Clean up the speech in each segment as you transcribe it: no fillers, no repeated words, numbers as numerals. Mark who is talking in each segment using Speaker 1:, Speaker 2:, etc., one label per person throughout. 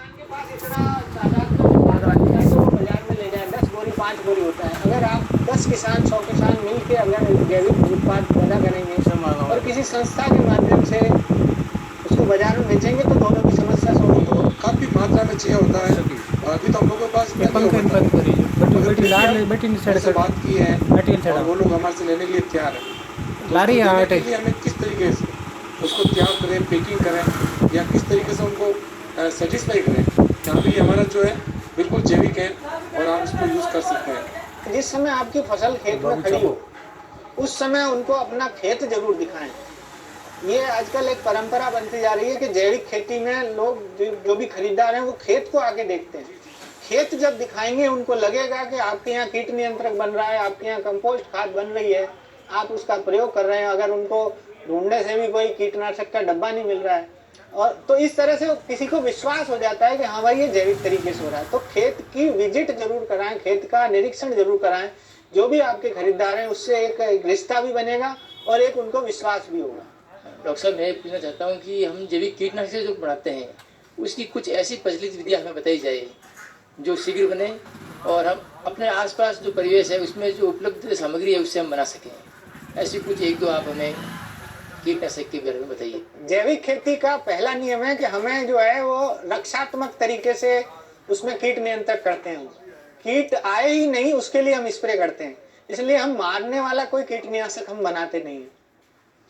Speaker 1: किसान के पास इतना तादाद में उत्पाद आती है तो वो बाजार में ले जाए, 10 बोरी 5 बोरी होता है। अगर आप 10 किसान 100 किसान मिल के अगर जैविक उत्पाद पैदा करेंगे और किसी संस्था के माध्यम से उसको बाजार में बेचेंगे तो दोनों की समस्या सॉल्व होगी।
Speaker 2: तो काफ़ी मात्रा में चाहिए होता है। अभी तो हम लोगों के पास से बात की है और वो लोग हमारे से लेने के लिए तैयार है।
Speaker 3: लारी है
Speaker 2: लेने के लिए हमें किस तरीके से उसको तैयार करें, पैकिंग करें या किस तरीके से उनको सेटिस्फाई करें कि हाँ भी हमारा जो है बिल्कुल जैविक है और आप इसको यूज़ कर सकते हैं।
Speaker 1: जिस समय आपकी फसल खेत में खड़ी हो उस समय उनको अपना खेत जरूर दिखाएं। ये आजकल एक परंपरा बनती जा रही है कि जैविक खेती में लोग जो भी खरीदार हैं वो खेत को आके देखते हैं। खेत जब दिखाएंगे उनको लगेगा कि आपके यहाँ कीट नियंत्रक बन रहा है, आपके यहाँ कंपोस्ट खाद बन रही है, आप उसका प्रयोग कर रहे हैं। अगर उनको ढूंढने से भी कोई कीटनाशक का डब्बा नहीं मिल रहा है और तो इस तरह से किसी को विश्वास हो जाता है कि हाँ भाई ये जैविक तरीके से हो रहा है। तो खेत की विजिट जरूर कराएं, खेत का निरीक्षण जरूर कराएं। जो भी आपके खरीदार हैं उससे एक रिश्ता भी बनेगा और एक उनको विश्वास भी होगा।
Speaker 4: डॉक्टर साहब, मैं पूछना चाहता हूँ कि हम जैविक कीटनाशक जो बनाते हैं उसकी कुछ ऐसी प्रचलित विधियाँ हमें बताई जाए जो शीघ्र बने और हम अपने आसपास जो परिवेश है उसमें जो उपलब्ध सामग्री है उससे हम बना सकें। ऐसी कुछ एक दो आप हमें कीटनाशक के बारे में बताइए।
Speaker 1: जैविक खेती का पहला नियम है कि हमें जो है वो रक्षात्मक तरीके से उसमें कीट नियंत्रण करते हैं। कीट आए ही नहीं उसके लिए हम स्प्रे करते हैं। इसलिए हम मारने वाला कोई कीटनाशक हम बनाते नहीं है।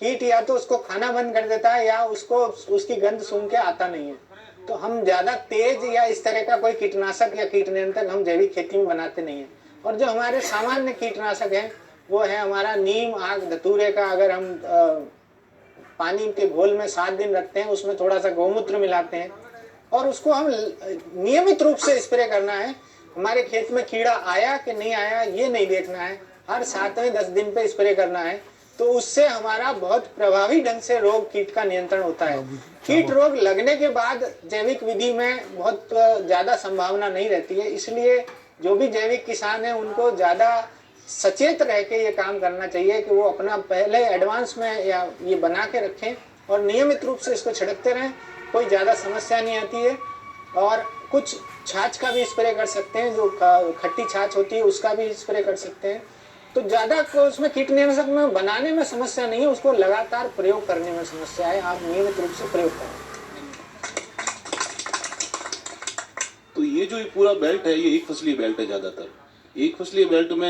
Speaker 1: कीट या तो उसको खाना बंद कर देता है या उसको उसकी गंध सूंघ के आता नहीं है। तो हम ज्यादा तेज या इस तरह का कोई कीटनाशक या कीट नियंत्रण हम जैविक खेती में बनाते नहीं है। और जो हमारे सामान्य कीटनाशक है वो है हमारा नीम, आग, धतूरे का। अगर हम पानी के घोल में 7 दिन रखते हैं, उसमें थोड़ा सा गौमूत्र मिलाते हैं और उसको हम नियमित रूप से स्प्रे करना है। हमारे खेत में कीड़ा आया कि नहीं आया ये नहीं देखना है, हर 7वें 10 दिन पे स्प्रे करना है। तो उससे हमारा बहुत प्रभावी ढंग से रोग कीट का नियंत्रण होता है। कीट रोग लगने के बाद जैविक विधि में बहुत ज्यादा संभावना नहीं रहती है। इसलिए जो भी जैविक किसान है उनको ज्यादा सचेत रह के ये काम करना चाहिए कि वो अपना पहले एडवांस में या ये बना के रखें और नियमित रूप से इसको छिड़कते रहें। कोई ज़्यादा समस्या नहीं आती है। और कुछ छाछ का भी स्प्रे कर सकते हैं, जो खट्टी छाछ होती है उसका भी स्प्रे कर सकते हैं। तो ज़्यादा को उसमें कीटनाशक में बनाने में समस्या नहीं है, उसको लगातार प्रयोग करने में समस्या है। आप नियमित रूप से प्रयोग करें।
Speaker 5: तो ये जो पूरा बेल्ट है ये एक फसलीय बेल्ट है। ज़्यादातर एक फसलीय बेल्ट में